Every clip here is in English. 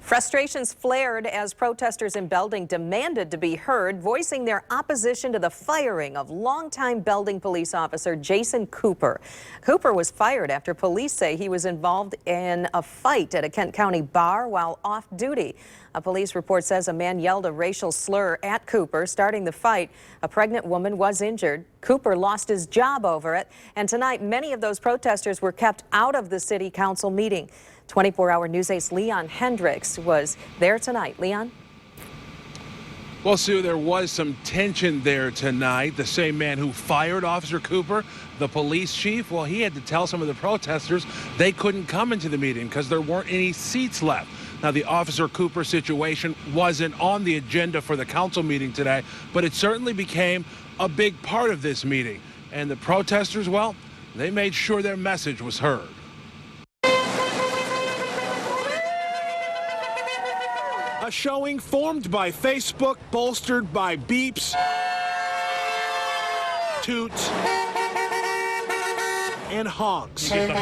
Frustrations flared as protesters in Belding demanded to be heard, voicing their opposition to the firing of longtime Belding police officer Jason Cooper. Cooper was fired after police say he was involved in a fight at a Kent County bar while off duty. A police report says a man yelled a racial slur at Cooper, starting the fight. A pregnant woman was injured. Cooper lost his job over it, and tonight many of those protesters were kept out of the city council meeting. 24-hour News 8's Leon Hendricks was there tonight. Leon? Well, Sue, there was some tension there tonight. The same man who fired Officer Cooper, the police chief, well, he had to tell some of the protesters they couldn't come into the meeting because there weren't any seats left. Now, the Officer Cooper situation wasn't on the agenda for the council meeting today, but it certainly became a big part of this meeting. And the protesters, well, they made sure their message was heard. A showing formed by Facebook, bolstered by beeps, toots, and honks. It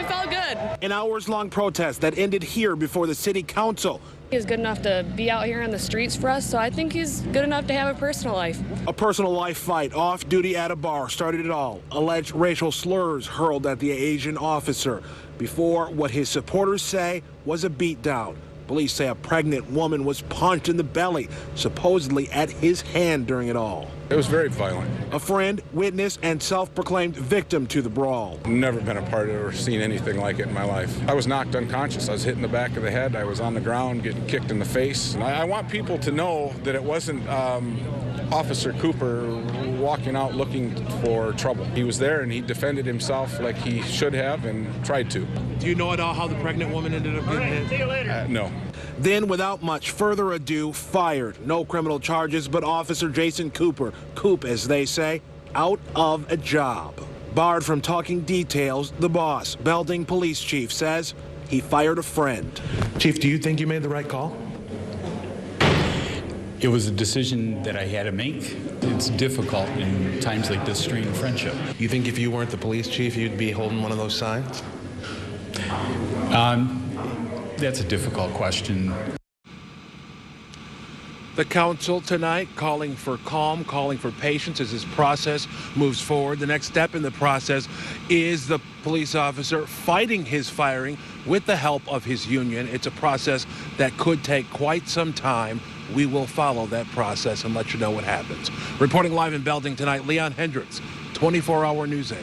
felt good. An hours-long protest that ended here before the city council. He's good enough to be out here on the streets for us, so I think he's good enough to have a personal life. A personal life fight off duty at a bar started it all. Alleged racial slurs hurled at the Asian officer before what his supporters say was a beatdown. Police say a pregnant woman was punched in the belly, supposedly at his hand during it all. It was very violent. A friend, witness, and self-proclaimed victim to the brawl. Never been a part of it or seen anything like it in my life. I was knocked unconscious. I was hit in the back of the head. I was on the ground getting kicked in the face. And I want people to know that it wasn't Officer Cooper walking out looking for trouble. He was there and he defended himself like he should have and tried to. Do you know at all how the pregnant woman ended up getting hit? See you later. No. Then, without much further ado, fired. No criminal charges, but Officer Jason Cooper, Coop as they say, out of a job. Barred from talking details, the boss, Belding Police Chief, says he fired a friend. Chief, do you think you made the right call? It was a decision that I had to make. It's difficult in times like this, strain friendship. You think if you weren't the police chief, you'd be holding one of those signs? That's a difficult question. The council tonight calling for calm, calling for patience as this process moves forward. The next step in the process is the police officer fighting his firing with the help of his union. It's a process that could take quite some time. We will follow that process and let you know what happens. Reporting live in Belding tonight, Leon Hendricks, 24-hour News 8.